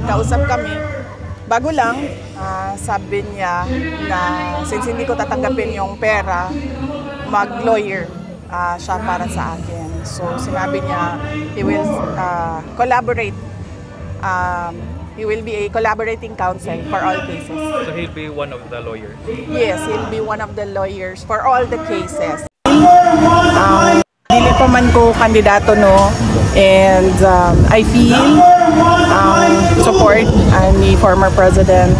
nagkausap kami, bago lang, sabi niya na since hindi ko tatanggapin yung pera, mag-lawyer siya para sa akin. So sinabi niya, he will collaborate. He will be a collaborating counsel for all cases. So he'll be one of the lawyers? Yes, he'll be one of the lawyers for all the cases. Dili pa man ko kandidato no, and I feel support ni former President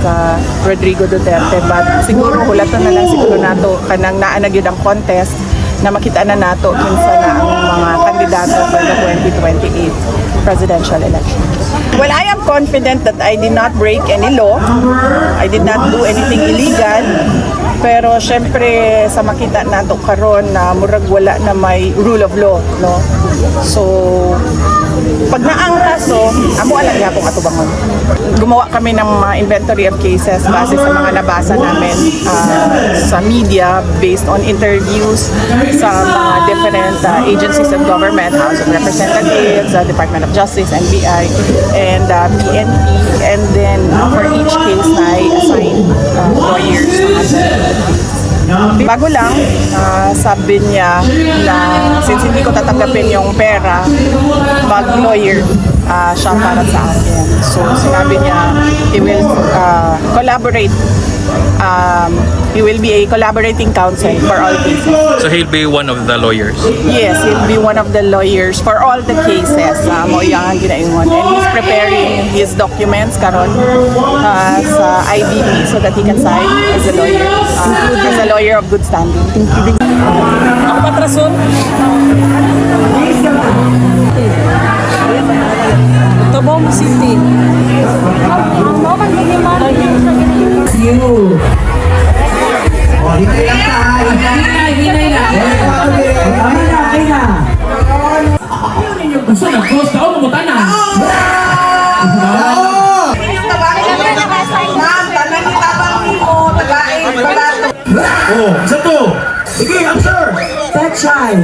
Rodrigo Duterte, but siguro hulaton na lang siguro nato kanang naa na gyud ang contest na makita na nato kinsa na ang mga kandidato for the 2028 presidential election. Well, I am confident that I did not break any law. I did not do anything illegal. Pero syempre sa makita nato karon na murag wala na may rule of law, no? So pag naang kaso, amo alam niya kung atubangon. Gumawa kami ng mga inventory of cases base sa mga nabasa namin sa media based on interviews sa mga different agencies of government, House of Representatives, Department of Justice, NBI, and PNP. And then for each case, I assigned lawyers. Bago lang, sabi niya na since hindi ko tatanggapin yung pera, mag-lawyer siya para sa akin. So sinabi niya, he will collaborate. He will be a collaborating counsel for all cases. So he'll be one of the lawyers? Yes, he'll be one of the lawyers for all the cases. Mo iyang ginaingon. And he's preparing his documents karon sa IBP so that he can sign as a lawyer. As a lawyer of good standing. Ako patrason? Tobong City. Ang mo kan giniman. You. Oh, hindi lang tayo. Hinay na. Hinay na. Ano ninyo gusto na? Gusto ako mamutan na. Oh, isa to. Sige, answer. That's right.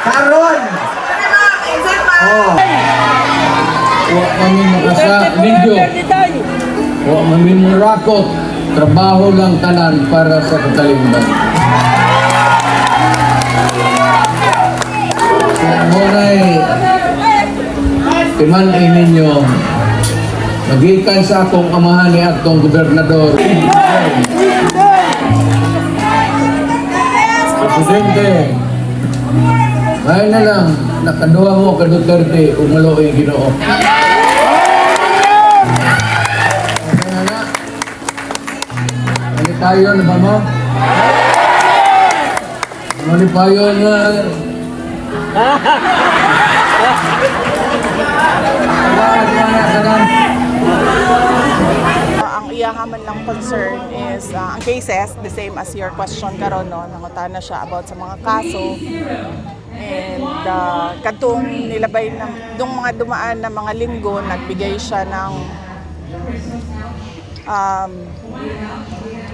Karon. Oh. Wa kami makasa video. Wa kami murakot. Trabaho lang tanan para sa katalimban. Munay timan ninyo magikan sa akong amahan ni atong gobernador. Presidente, ay na lang, nakaduha mo ka Duterte kung maloy Ginoo. Okay na na. Mali tayo na ba mo? Mali tayo na. Ang iyahaman lang concern is ang cases, the same as your question karon no, nangutan na siya about sa mga kaso. And kadtong nilabay ng dong mga dumaan na mga linggo, nagbigay siya ng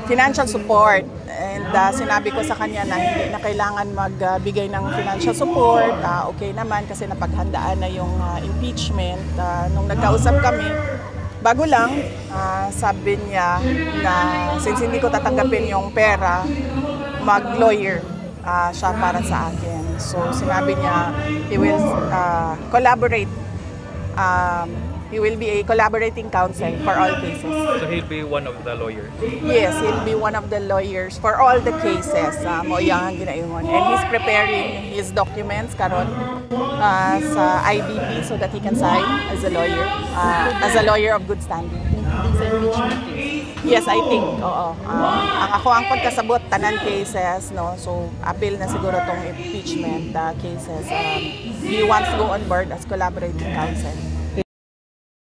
financial support. And sinabi ko sa kanya na hindi na kailangan magbigay ng financial support. Okay naman kasi napaghandaan na yung impeachment. Nung nagkausap kami, bago lang, sabi niya na since hindi ko tatanggapin yung pera, mag-lawyer siya para sa akin. So sinabi niya, he will collaborate. He will be a collaborating counsel for all cases. So he'll be one of the lawyers? Yes, he'll be one of the lawyers for all the cases. Mo iyang ginaingon. And he's preparing his documents karon sa IBP so that he can sign as a lawyer of good standing. Yes, I think. Oo. Ako ang pagkasabot tanan cases, no. So appeal na siguro tong impeachment cases. He wants to go on board as collaborating counsel.